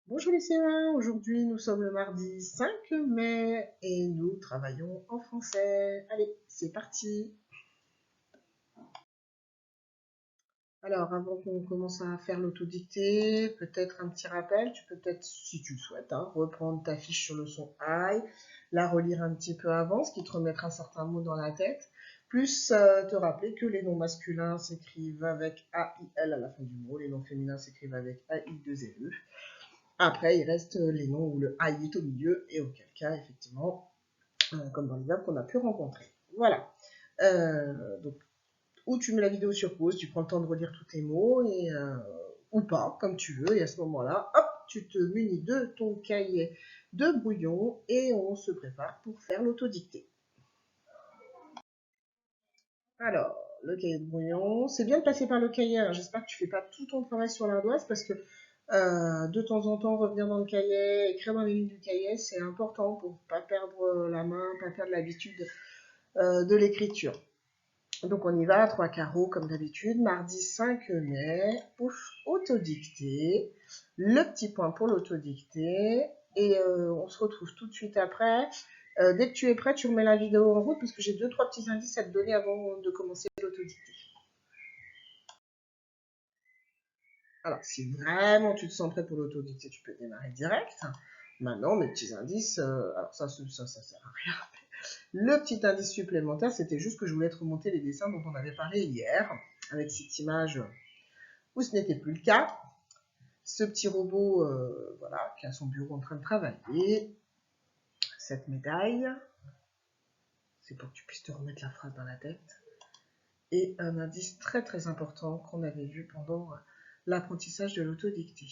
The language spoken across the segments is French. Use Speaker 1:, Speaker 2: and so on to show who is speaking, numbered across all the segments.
Speaker 1: Bonjour les CE1, aujourd'hui nous sommes le mardi 5 mai et nous travaillons en français. Allez, c'est parti. Alors avant qu'on commence à faire l'autodictée, peut-être un petit rappel, tu peux peut-être, si tu le souhaites, reprendre ta fiche sur le son I, la relire un petit peu avant, ce qui te remettra certains mots dans la tête, plus te rappeler que les noms masculins s'écrivent avec A-I-L à la fin du mot, les noms féminins s'écrivent avec A-I-2-L-E. Après, il reste les noms où le I est au milieu, et auquel cas, effectivement, comme dans les verbes qu'on a pu rencontrer. Voilà. Donc, ou tu mets la vidéo sur pause, tu prends le temps de relire tous tes mots, ou pas, comme tu veux, et à ce moment-là, hop, tu te munis de ton cahier de brouillon, et on se prépare pour faire l'autodictée. Alors, le cahier de brouillon, c'est bien de passer par le cahier. Alors, j'espère que tu fais pas tout ton travail sur l'ardoise parce que de temps en temps, revenir dans le cahier, écrire dans les lignes du cahier, c'est important pour pas perdre la main, pas perdre l'habitude de l'écriture. Donc, on y va, 3 carreaux comme d'habitude. Mardi 5 mai, pouf, autodictée. Le petit point pour l'autodictée. Et on se retrouve tout de suite après. Dès que tu es prêt, tu remets la vidéo en route parce que j'ai 2-3 petits indices à te donner avant de commencer l'autodictée. Alors, si vraiment tu te sens prêt pour l'autodictée, tu peux démarrer direct. Maintenant, mes petits indices, alors ça sert à rien. Le petit indice supplémentaire, c'était juste que je voulais te remonter les dessins dont on avait parlé hier, avec cette image où ce n'était plus le cas. Ce petit robot, voilà, qui a son bureau en train de travailler. Cette médaille, c'est pour que tu puisses te remettre la phrase dans la tête. Et un indice très très important qu'on avait vu pendant l'apprentissage de l'autodictée.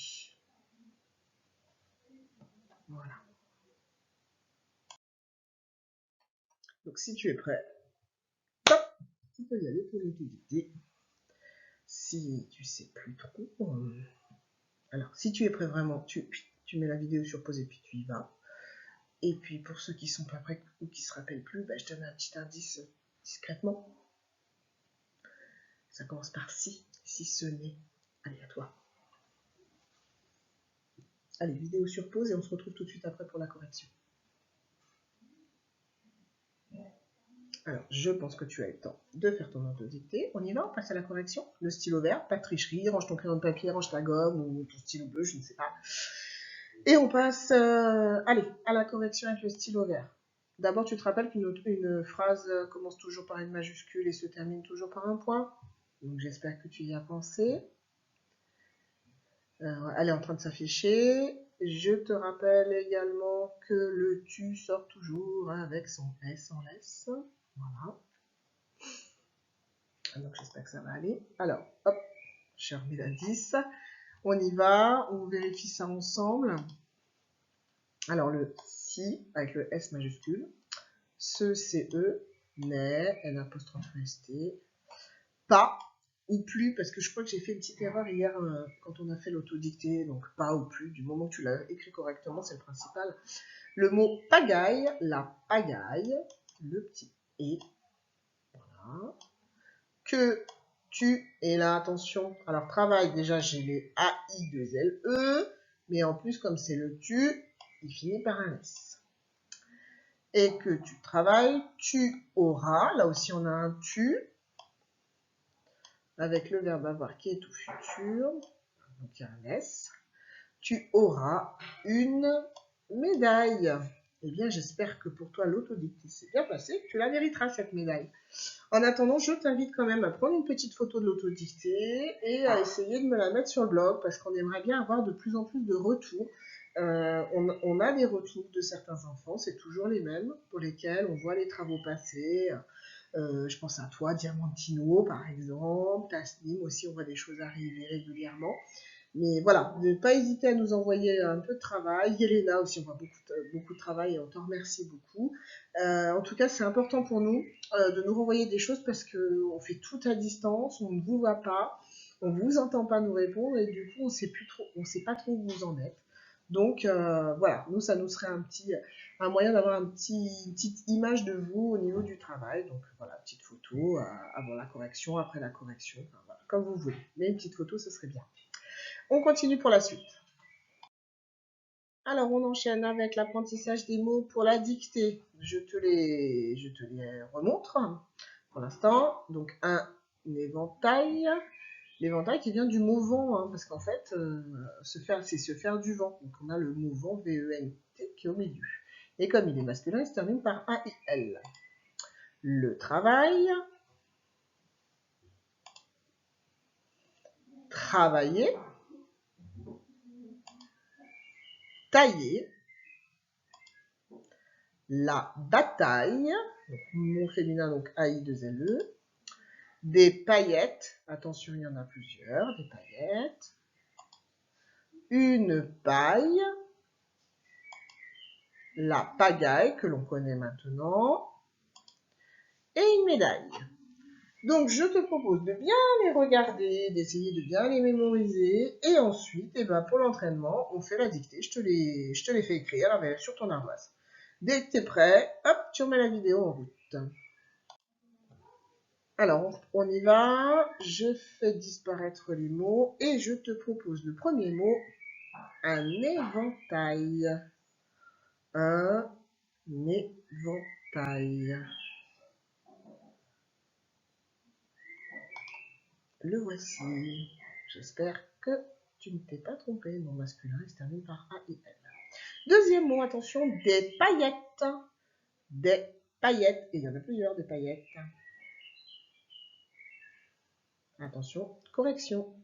Speaker 1: Voilà. Donc si tu es prêt, hop, tu peux y aller pour l'autodictée. Si tu sais plus trop, alors si tu es prêt vraiment, tu mets la vidéo sur pause et puis tu y vas. Et puis pour ceux qui sont pas prêts ou qui se rappellent plus, je donne un petit indice discrètement. Ça commence par si ce n'est. Allez, à toi. Allez, vidéo sur pause et on se retrouve tout de suite après pour la correction. Alors, je pense que tu as le temps de faire ton autodictée. On y va, on passe à la correction. Le stylo vert, pas de tricherie, range ton crayon de papier, range ta gomme ou ton stylo bleu, je ne sais pas. Et on passe, allez, à la correction avec le stylo vert. D'abord, tu te rappelles qu'une phrase commence toujours par une majuscule et se termine toujours par un point. Donc, j'espère que tu y as pensé. Elle est en train de s'afficher. Je te rappelle également que le tu sort toujours avec son S en laisse. Voilà. Donc j'espère que ça va aller. Alors, hop, j'ai remis l'indice. On y va, on vérifie ça ensemble. Alors le si avec le S majuscule, ce CE, mais, N apostrophe ST, pas ou plus, parce que je crois que j'ai fait une petite erreur hier quand on a fait l'autodictée, donc pas ou plus, du moment que tu l'as écrit correctement, c'est le principal. Le mot pagaille, la pagaille, le petit et, voilà. Que tu, et là attention, alors travail, déjà j'ai les AI2LE, mais en plus comme c'est le tu, il finit par un S. Et que tu travailles, tu auras, là aussi on a un tu, avec le verbe avoir qui est tout futur, donc il y a un S. Tu auras une médaille. Eh bien, j'espère que pour toi, l'autodictée s'est bien passée, que tu la mériteras, cette médaille. En attendant, je t'invite quand même à prendre une petite photo de l'autodictée et à essayer de me la mettre sur le blog parce qu'on aimerait bien avoir de plus en plus de retours. On a des retours de certains enfants, c'est toujours les mêmes, pour lesquels on voit les travaux passer. Je pense à toi, Diamantino, par exemple, Tasnim aussi, on voit des choses arriver régulièrement. Mais voilà, ne pas hésiter à nous envoyer un peu de travail. Yelena aussi, on voit beaucoup de travail et on t'en remercie beaucoup. En tout cas, c'est important pour nous de nous renvoyer des choses parce qu'on fait tout à distance, on ne vous voit pas, on ne vous entend pas nous répondre et du coup, on ne sait pas trop où vous en êtes. Donc voilà, nous, ça nous serait un moyen d'avoir une petite image de vous au niveau du travail. Donc voilà, petite photo avant la correction, après la correction, enfin, voilà, comme vous voulez. Mais une petite photo, ce serait bien. On continue pour la suite. Alors, on enchaîne avec l'apprentissage des mots pour la dictée. Je te les remontre pour l'instant. Donc, un éventail. L'éventail qui vient du mot vent, hein, parce qu'en fait, c'est se faire du vent. Donc, on a le mot vent, V-E-N-T, qui est au milieu. Et comme il est masculin, il se termine par A-I-L. Le travail. Travailler. Tailler. La bataille, donc mot féminin, donc A-I-2-L-E, des paillettes, attention, il y en a plusieurs, des paillettes, une paille, la pagaille, que l'on connaît maintenant, et une médaille. Donc, je te propose de bien les regarder, d'essayer de bien les mémoriser, et ensuite, eh ben, pour l'entraînement, on fait la dictée, je te les fais écrire sur ton ardoise. Dès que tu es prêt, hop, tu remets la vidéo en route. Alors, on y va. Je fais disparaître les mots et je te propose le premier mot, un éventail. Un éventail. Le voici. J'espère que tu ne t'es pas trompé. Mon masculin, il se termine par A-I-L. Deuxième mot, attention, des paillettes. Des paillettes. Et il y en a plusieurs, des paillettes. Attention, correction.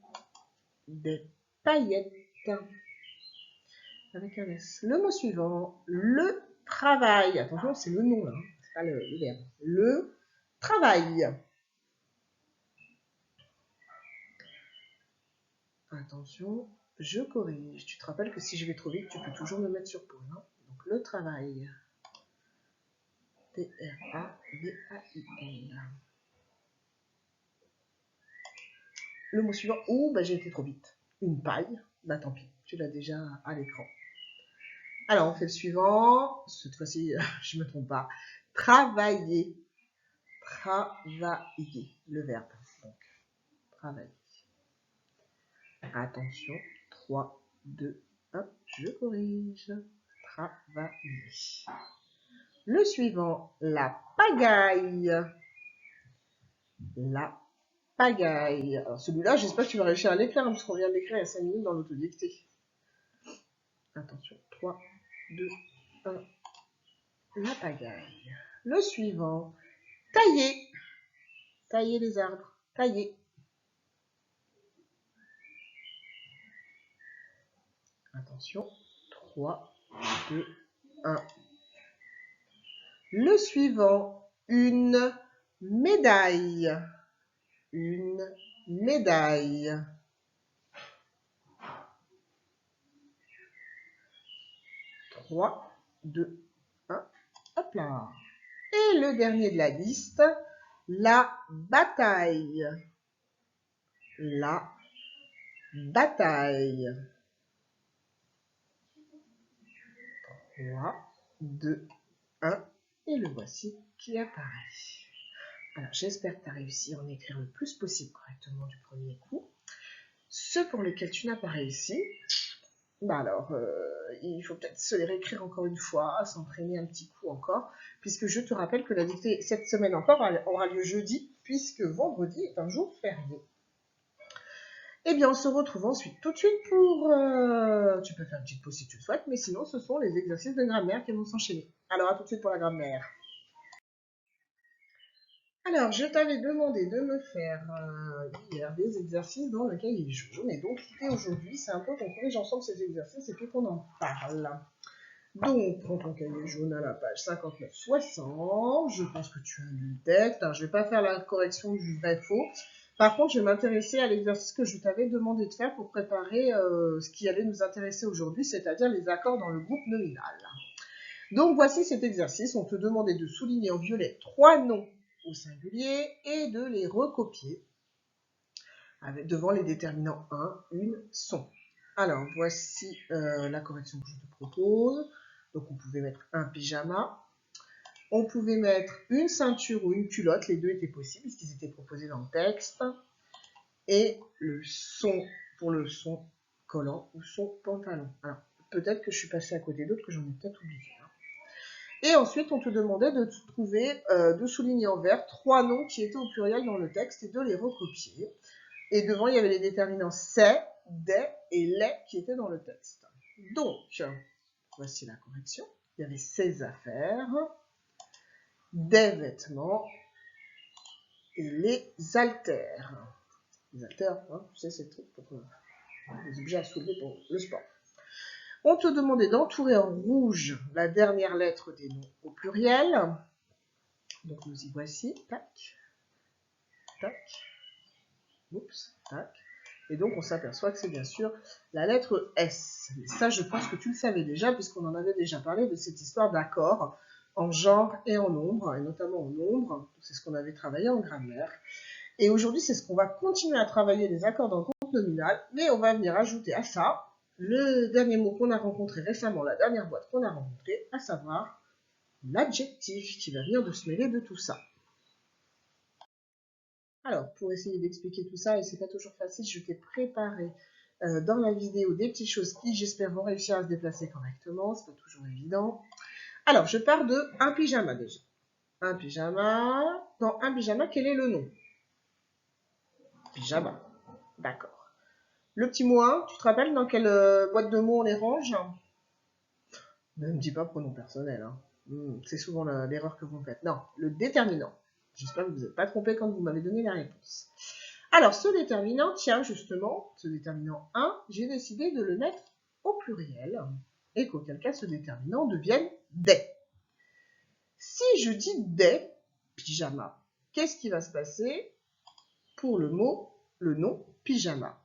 Speaker 1: Des paillettes. Avec un S. Le mot suivant, le travail. Attention, c'est le nom là, hein. C'est pas le verbe. Le travail. Attention, je corrige. Tu te rappelles que si je vais trop vite, tu peux toujours me mettre sur pause. Hein. Donc le travail. T-R-A-V-A-I-L. Le mot suivant, oh, bah j'ai été trop vite. Une paille. Bah tant pis, tu l'as déjà à l'écran. Alors on fait le suivant. Cette fois-ci, je ne me trompe pas. Travailler. Travailler. Le verbe. Donc, travailler. Attention, 3, 2, 1, je corrige. Travailler. Le suivant, la pagaille. La pagaille. Alors celui-là, j'espère que tu vas réussir à l'écrire, parce qu'on vient de l'écrire il y a 5 minutes dans l'autodictée. Attention, 3, 2, 1, la pagaille. Le suivant, tailler. Tailler les arbres. Tailler. Attention, 3, 2, 1. Le suivant, une médaille. Une médaille. 3, 2, 1. Hop là. Et le dernier de la liste, la bataille. La bataille. 3, 2, 1. Et le voici qui apparaît. Alors, j'espère que tu as réussi à en écrire le plus possible correctement du premier coup. Ceux pour lesquels tu n'as pas réussi, bah alors, il faut peut-être se les réécrire encore une fois, s'entraîner un petit coup encore, puisque je te rappelle que la dictée cette semaine encore aura lieu jeudi, puisque vendredi est un jour férié. Eh bien, on se retrouve ensuite tout de suite pour... tu peux faire une petite pause si tu le souhaites, mais sinon, ce sont les exercices de grammaire qui vont s'enchaîner. Alors, à tout de suite pour la grammaire. Alors, je t'avais demandé de me faire hier des exercices dans le cahier jaune. Et donc, l'idée aujourd'hui, c'est un peu qu'on corrige ensemble ces exercices et puis qu'on en parle. Donc, prends ton cahier jaune à la page 59-60. Je pense que tu as lu le texte. Alors, je ne vais pas faire la correction du vrai-faux. Par contre, je vais m'intéresser à l'exercice que je t'avais demandé de faire pour préparer ce qui allait nous intéresser aujourd'hui, c'est-à-dire les accords dans le groupe nominal. Donc, voici cet exercice. On te demandait de souligner en violet 3 noms au singulier et de les recopier devant les déterminants 1, une, sont. Alors, voici la correction que je te propose. Donc, on pouvait mettre un pyjama. On pouvait mettre une ceinture ou une culotte. Les deux étaient possibles puisqu'ils étaient proposés dans le texte. Et le son, pour le son collant ou son pantalon. Alors, peut-être que je suis passée à côté d'autres que j'en ai peut-être oublié. Et ensuite, on te demandait de trouver, de souligner en vert 3 noms qui étaient au pluriel dans le texte et de les recopier. Et devant, il y avait les déterminants c'est, des et les qui étaient dans le texte. Donc, voici la correction. Il y avait ses affaires, des vêtements et les haltères. Les haltères, hein, tu sais, c'est le truc pour les objets à soulever pour le sport. On te demandait d'entourer en rouge la dernière lettre des noms au pluriel. Donc nous y voici. Tac, tac, oups, tac. Et donc on s'aperçoit que c'est bien sûr la lettre S. Mais ça, je pense que tu le savais déjà, puisqu'on en avait déjà parlé de cette histoire d'accords en genre et en nombre, et notamment en nombre. C'est ce qu'on avait travaillé en grammaire. Et aujourd'hui, c'est ce qu'on va continuer à travailler, les accords dans le compte nominal, mais on va venir ajouter à ça le dernier mot qu'on a rencontré récemment, la dernière boîte qu'on a rencontrée, à savoir l'adjectif qui va venir de se mêler de tout ça. Alors, pour essayer d'expliquer tout ça, et c'est pas toujours facile, je t'ai préparé dans la vidéo des petites choses qui, j'espère, vont réussir à se déplacer correctement, c'est pas toujours évident. Alors, je pars de un pyjama déjà. Un pyjama. Dans un pyjama, quel est le nom? Pyjama. D'accord. Le petit mot 1, tu te rappelles dans quelle boîte de mots on les range? Ne me dis pas pronom personnel. Hein. C'est souvent l'erreur que vous faites. Non, le déterminant. J'espère que vous n'êtes pas trompé quand vous m'avez donné la réponse. Alors, ce déterminant, tiens, justement, ce déterminant 1, j'ai décidé de le mettre au pluriel et qu'auquel cas ce déterminant devienne des. Si je dis des pyjama, qu'est-ce qui va se passer pour le mot, le nom pyjama?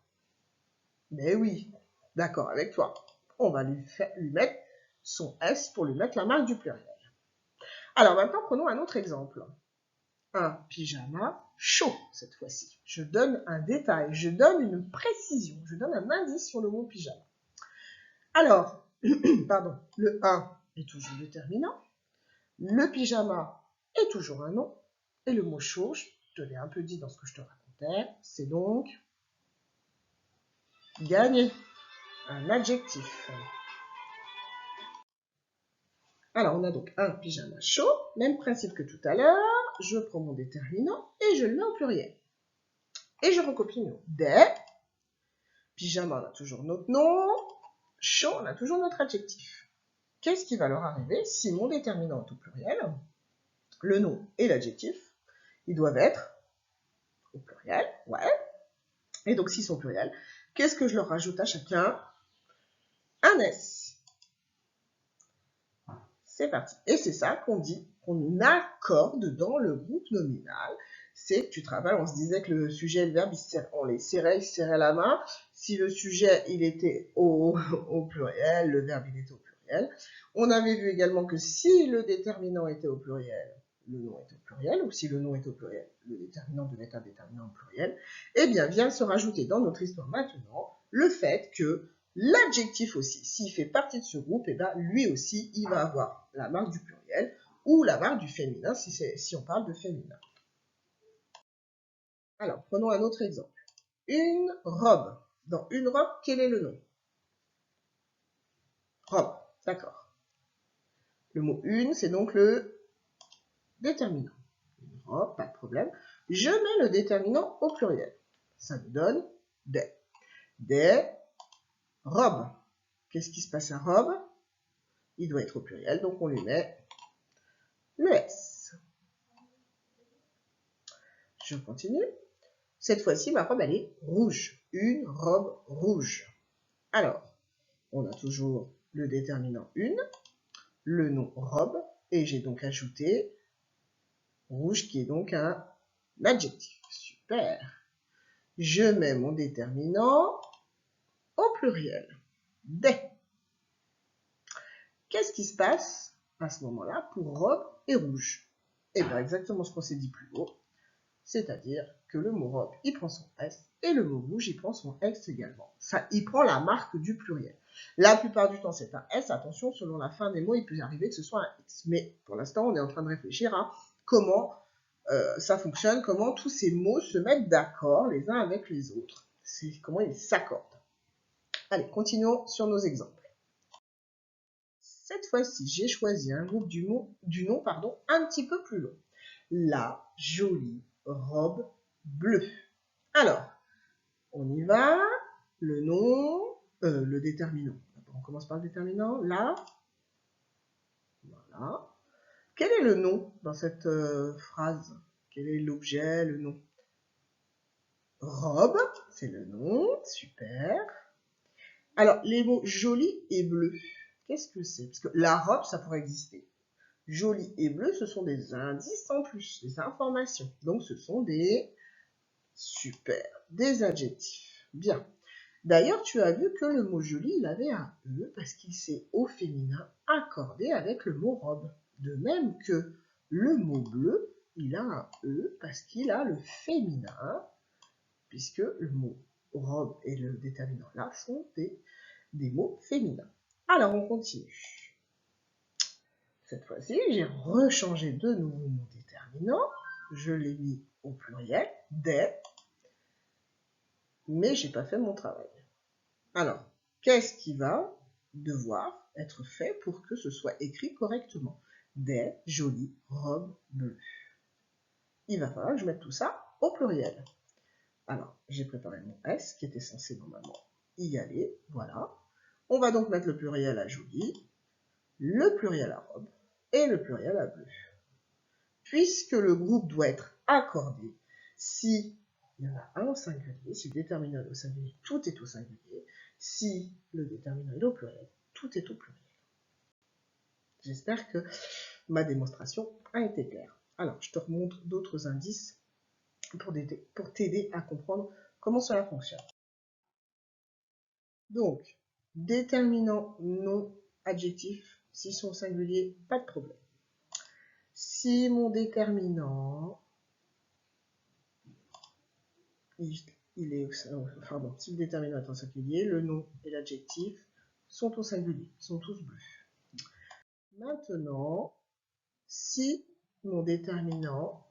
Speaker 1: Mais oui, d'accord avec toi. On va lui mettre son S pour lui mettre la marque du pluriel. Alors maintenant, prenons un autre exemple. Un pyjama chaud, cette fois-ci. Je donne un détail, je donne une précision, je donne un indice sur le mot pyjama. Alors, pardon, le 1 est toujours déterminant, le pyjama est toujours un nom, et le mot chaud, je te l'ai un peu dit dans ce que je te racontais, c'est donc gagné, un adjectif. Alors, on a donc un pyjama chaud, même principe que tout à l'heure, je prends mon déterminant et je le mets au pluriel. Et je recopie nos des, pyjama, on a toujours notre nom, chaud, on a toujours notre adjectif. Qu'est-ce qui va leur arriver si mon déterminant est au pluriel? Le nom et l'adjectif, ils doivent être au pluriel, ouais. Et donc, s'ils sont au pluriel, qu'est-ce que je leur rajoute à chacun? Un S. C'est parti. Et c'est ça qu'on dit, qu'on accorde dans le groupe nominal. C'est que tu travailles, on se disait que le sujet et le verbe, on les serrait, ils se serraient la main. Si le sujet, il était au pluriel, le verbe, il était au pluriel. On avait vu également que si le déterminant était au pluriel, le nom est au pluriel, ou si le nom est au pluriel, le déterminant devait être un déterminant au pluriel. Eh bien, vient se rajouter dans notre histoire maintenant le fait que l'adjectif aussi, s'il fait partie de ce groupe, eh bien, lui aussi, il va avoir la marque du pluriel ou la marque du féminin si on parle de féminin. Alors, prenons un autre exemple. Une robe. Dans une robe, quel est le nom? Robe, d'accord. Le mot une, c'est donc le déterminant. Une robe, pas de problème. Je mets le déterminant au pluriel. Ça nous donne des. Des robes. Qu'est-ce qui se passe à robe? Il doit être au pluriel, donc on lui met le S. Je continue. Cette fois-ci, ma robe, elle est rouge. Une robe rouge. Alors, on a toujours le déterminant une, le nom robe, et j'ai donc ajouté rouge qui est donc un adjectif. Super. Je mets mon déterminant au pluriel. Des. Qu'est-ce qui se passe à ce moment-là pour robe et rouge? Eh bien, exactement ce qu'on s'est dit plus haut. C'est-à-dire que le mot robe, il prend son S, et le mot rouge, il prend son X également. Ça, il prend la marque du pluriel. La plupart du temps, c'est un S. Attention, selon la fin des mots, il peut arriver que ce soit un X. Mais pour l'instant, on est en train de réfléchir à comment ça fonctionne, comment tous ces mots se mettent d'accord les uns avec les autres. C'est comment ils s'accordent. Allez, continuons sur nos exemples. Cette fois-ci, j'ai choisi un groupe du nom un petit peu plus long. La jolie robe bleue. Alors, on y va. Le nom, le déterminant. On commence par le déterminant. Là. Voilà. Quel est le nom dans cette phrase? Quel est l'objet, le nom? Robe, c'est le nom. Super. Alors, les mots joli et bleu, qu'est-ce que c'est? Parce que la robe, ça pourrait exister. Joli et bleu, ce sont des indices en plus, des informations. Donc, ce sont des super, des adjectifs. Bien. D'ailleurs, tu as vu que le mot joli, il avait un E parce qu'il s'est au féminin accordé avec le mot robe. De même que le mot bleu, il a un E parce qu'il a le féminin, puisque le mot robe et le déterminant là sont des mots féminins. Alors, on continue. Cette fois-ci, j'ai rechangé de nouveau mon déterminant. Je l'ai mis au pluriel, des, mais j'ai pas fait mon travail. Alors, qu'est-ce qui va devoir être fait pour que ce soit écrit correctement? Des jolies robes bleues. Il va falloir que je mette tout ça au pluriel. Alors, j'ai préparé mon S qui était censé normalement y aller. Voilà. On va donc mettre le pluriel à joli, le pluriel à robe et le pluriel à bleu. Puisque le groupe doit être accordé, si il y en a un au singulier, si le déterminant est au singulier, tout est au singulier. Si le déterminant est au pluriel, tout est au pluriel. J'espère que ma démonstration a été claire. Alors, je te remontre d'autres indices pour t'aider à comprendre comment cela fonctionne. Donc, déterminant, nom, adjectif, s'ils sont singuliers, pas de problème. Si mon déterminant, il est, pardon, si le déterminant est en singulier, le nom et l'adjectif sont au singulier, sont tous bleus. Maintenant, si mon déterminant,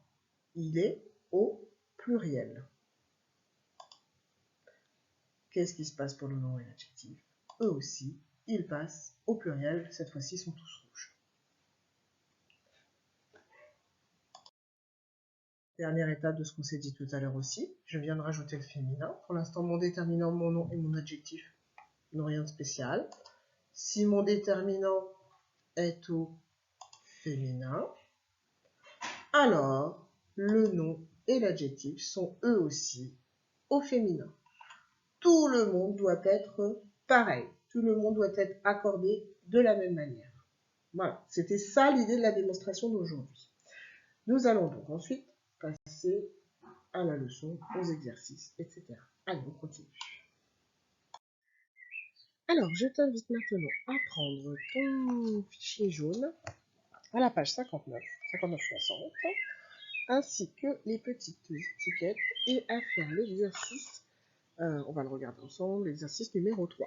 Speaker 1: il est au pluriel, qu'est-ce qui se passe pour le nom et l'adjectif? Eux aussi, ils passent au pluriel, cette fois-ci, ils sont tous rouges. Dernière étape de ce qu'on s'est dit tout à l'heure aussi, je viens de rajouter le féminin. Pour l'instant, mon déterminant, mon nom et mon adjectif n'ont rien de spécial. Si mon déterminant est au féminin, alors le nom et l'adjectif sont eux aussi au féminin. Tout le monde doit être pareil. Tout le monde doit être accordé de la même manière. Voilà, c'était ça l'idée de la démonstration d'aujourd'hui. Nous allons donc ensuite passer à la leçon, aux exercices, etc. Allez, on continue. Alors, je t'invite maintenant à prendre ton fichier jaune à la page 59, 59-60, ainsi que les petites étiquettes et à faire l'exercice, on va le regarder ensemble, l'exercice numéro 3.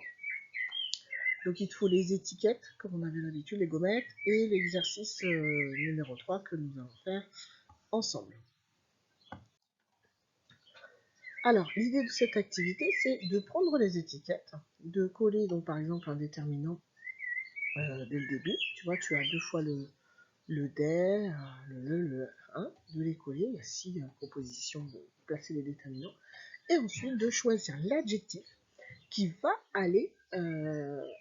Speaker 1: Donc il te faut les étiquettes, comme on avait l'habitude, les gommettes, et l'exercice numéro 3 que nous allons faire ensemble. Alors, l'idée de cette activité, c'est de prendre les étiquettes, de coller donc par exemple un déterminant dès le début. Tu vois, tu as deux fois le des, le 1, de les coller. Il y a 6 propositions de placer les déterminants. Et ensuite de choisir l'adjectif qui va aller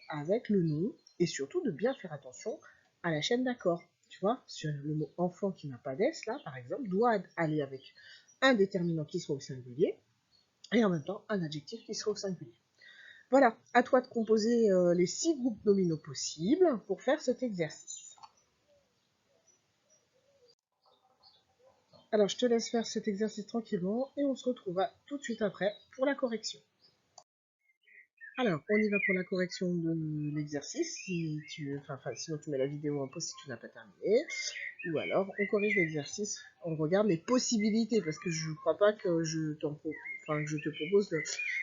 Speaker 1: avec le nom et surtout de bien faire attention à la chaîne d'accord. Tu vois, sur le mot enfant qui n'a pas d'S, là, par exemple, doit aller avec un déterminant qui soit au singulier et en même temps un adjectif qui soit au singulier. Voilà, à toi de composer les 6 groupes nominaux possibles pour faire cet exercice. Alors, je te laisse faire cet exercice tranquillement et on se retrouvera tout de suite après pour la correction. Alors, on y va pour la correction de l'exercice, sinon tu mets la vidéo en pause si tu n'as pas terminé, ou alors on corrige l'exercice, on regarde les possibilités, parce que je ne crois pas que je te propose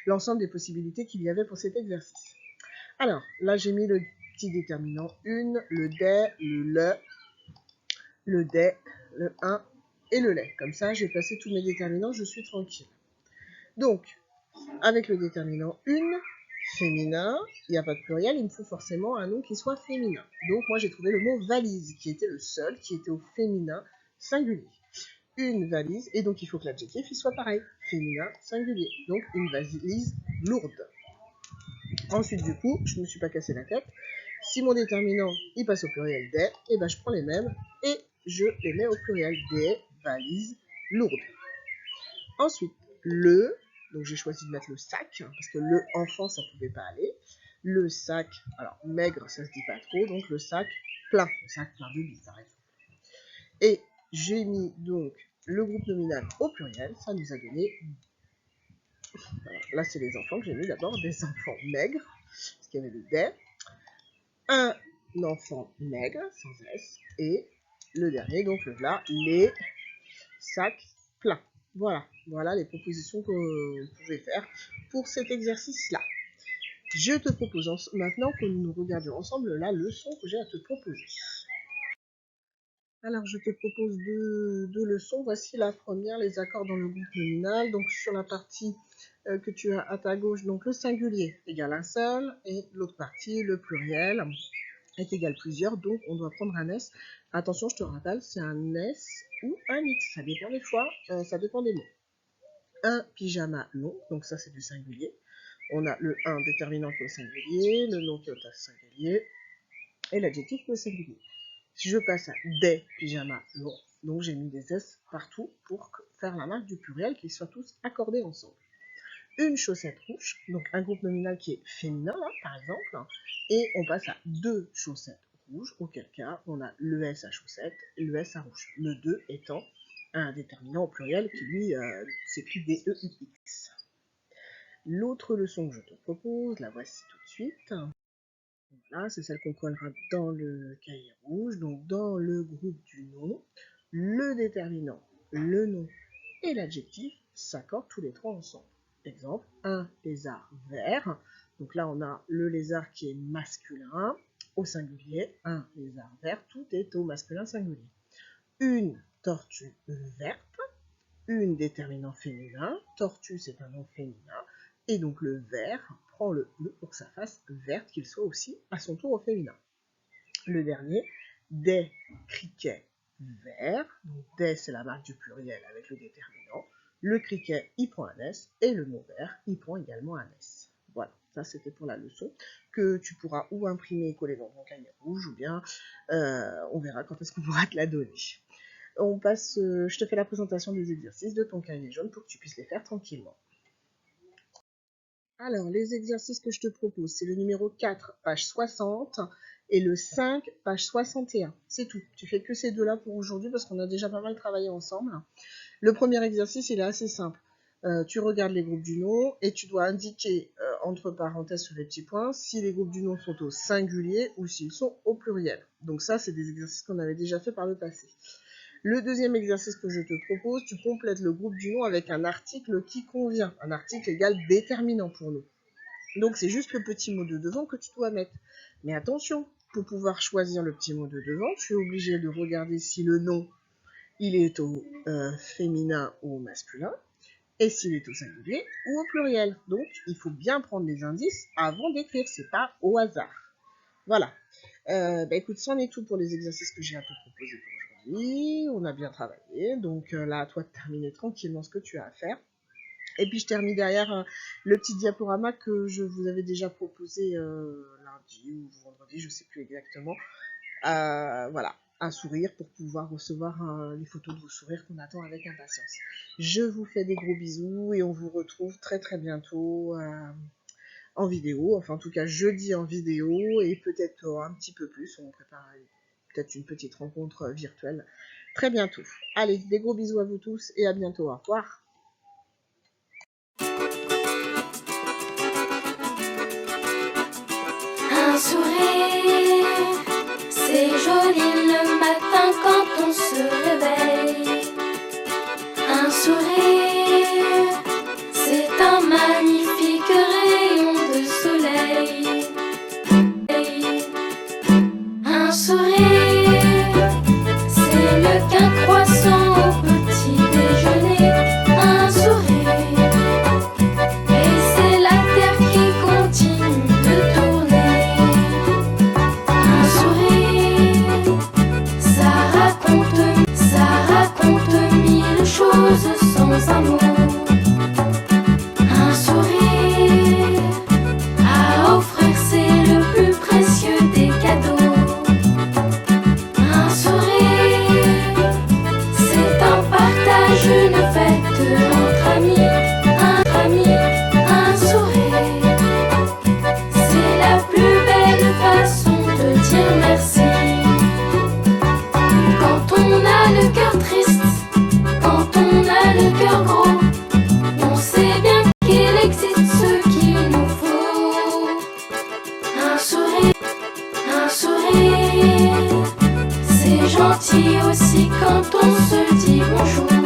Speaker 1: l'ensemble des possibilités qu'il y avait pour cet exercice. Alors, là j'ai mis le petit déterminant une, le des, le des, le 1 et le les. Comme ça, j'ai placé tous mes déterminants, je suis tranquille. Donc, avec le déterminant une, féminin, il n'y a pas de pluriel, il me faut forcément un nom qui soit féminin. Donc moi j'ai trouvé le mot valise, qui était le seul, qui était au féminin singulier. Une valise, et donc il faut que l'adjectif il soit pareil, féminin singulier. Donc une valise lourde. Ensuite du coup, je ne me suis pas cassé la tête. Si mon déterminant il passe au pluriel des, et ben je prends les mêmes et je les mets au pluriel des valises lourdes. Ensuite, le, donc j'ai choisi de mettre le sac, parce que le enfant ça pouvait pas aller. Le sac, alors maigre ça se dit pas trop, donc le sac plein de billes par exemple. Et j'ai mis donc le groupe nominal au pluriel, ça nous a donné, alors, là c'est les enfants que j'ai mis d'abord, des enfants maigres, parce qu'il y avait le des, un enfant maigre, sans S, et le dernier, donc le là, les sacs pleins. Voilà les propositions qu'on pouvait faire pour cet exercice-là. Je te propose maintenant que nous regardions ensemble la leçon que j'ai à te proposer. Alors, je te propose deux leçons. Voici la première, les accords dans le groupe nominal. Donc, sur la partie que tu as à ta gauche, donc le singulier égale un seul, et l'autre partie, le pluriel, est égal plusieurs. Donc, on doit prendre un S. Attention, je te rappelle, c'est un S ou un X. Ça dépend des fois, ça dépend des mots. Un pyjama long, donc ça, c'est du singulier. On a le 1 déterminant qui est au singulier, le nom qui est au singulier, et l'adjectif qui est au singulier. Si je passe à des pyjamas longs, donc j'ai mis des S partout pour faire la marque du pluriel, qu'ils soient tous accordés ensemble. Une chaussette rouge, donc un groupe nominal qui est féminin, là, par exemple, et on passe à deux chaussettes rouges, auquel cas on a le S à chaussette et le S à rouge. Le 2 étant un déterminant au pluriel qui lui s'écrit D-E-U-X. L'autre leçon que je te propose, la voici tout de suite. Voilà, c'est celle qu'on collera dans le cahier rouge, donc dans le groupe du nom, le déterminant, le nom et l'adjectif s'accordent tous les trois ensemble. Exemple, un lézard vert, donc là on a le lézard qui est masculin au singulier, un lézard vert, tout est au masculin singulier. Une tortue verte, une déterminant féminin, tortue c'est un nom féminin, et donc le vert prend le E pour que ça fasse verte, qu'il soit aussi à son tour au féminin. Le dernier, des criquets verts, donc des c'est la marque du pluriel avec le déterminant, le criquet il prend un S, et le mot vert il prend également un S. Voilà, ça c'était pour la leçon, que tu pourras ou imprimer et coller dans ton cahier rouge, ou bien on verra quand est-ce qu'on pourra te la donner. On passe, je te fais la présentation des exercices de ton cahier jaune pour que tu puisses les faire tranquillement. Alors, les exercices que je te propose, c'est le numéro 4, page 60, et le 5, page 61. C'est tout. Tu fais que ces deux-là pour aujourd'hui parce qu'on a déjà pas mal travaillé ensemble. Le premier exercice, il est assez simple. Tu regardes les groupes du nom et tu dois indiquer, entre parenthèses sur les petits points, si les groupes du nom sont au singulier ou s'ils sont au pluriel. Donc ça, c'est des exercices qu'on avait déjà fait par le passé. Le deuxième exercice que je te propose, tu complètes le groupe du nom avec un article qui convient. Un article égal déterminant pour nous. Donc c'est juste le petit mot de devant que tu dois mettre. Mais attention, pour pouvoir choisir le petit mot de devant, tu es obligé de regarder si le nom il est au féminin ou au masculin, et s'il est au singulier ou au pluriel. Donc il faut bien prendre les indices avant d'écrire, c'est pas au hasard. Voilà. Écoute, c'en est tout pour les exercices que j'ai à te proposer pour aujourd'hui. On a bien travaillé, donc là à toi de terminer tranquillement ce que tu as à faire. Et puis je termine derrière le petit diaporama que je vous avais déjà proposé lundi ou vendredi, je ne sais plus exactement. Voilà, un sourire pour pouvoir recevoir les photos de vos sourires qu'on attend avec impatience. Je vous fais des gros bisous et on vous retrouve très très bientôt en vidéo, enfin en tout cas jeudi en vidéo et peut-être un petit peu plus, on prépare peut-être une petite rencontre virtuelle très bientôt. Allez, des gros bisous à vous tous et à bientôt, au revoir.
Speaker 2: Un sourire, c'est joli le matin quand on se réveille. Un sourire, c'est un magnifique rayon de soleil. Un sourire, c'est mieux qu'un croissant au petit déjeuner. Un sourire, et c'est la terre qui continue. Un sourire, c'est gentil aussi quand on se dit bonjour.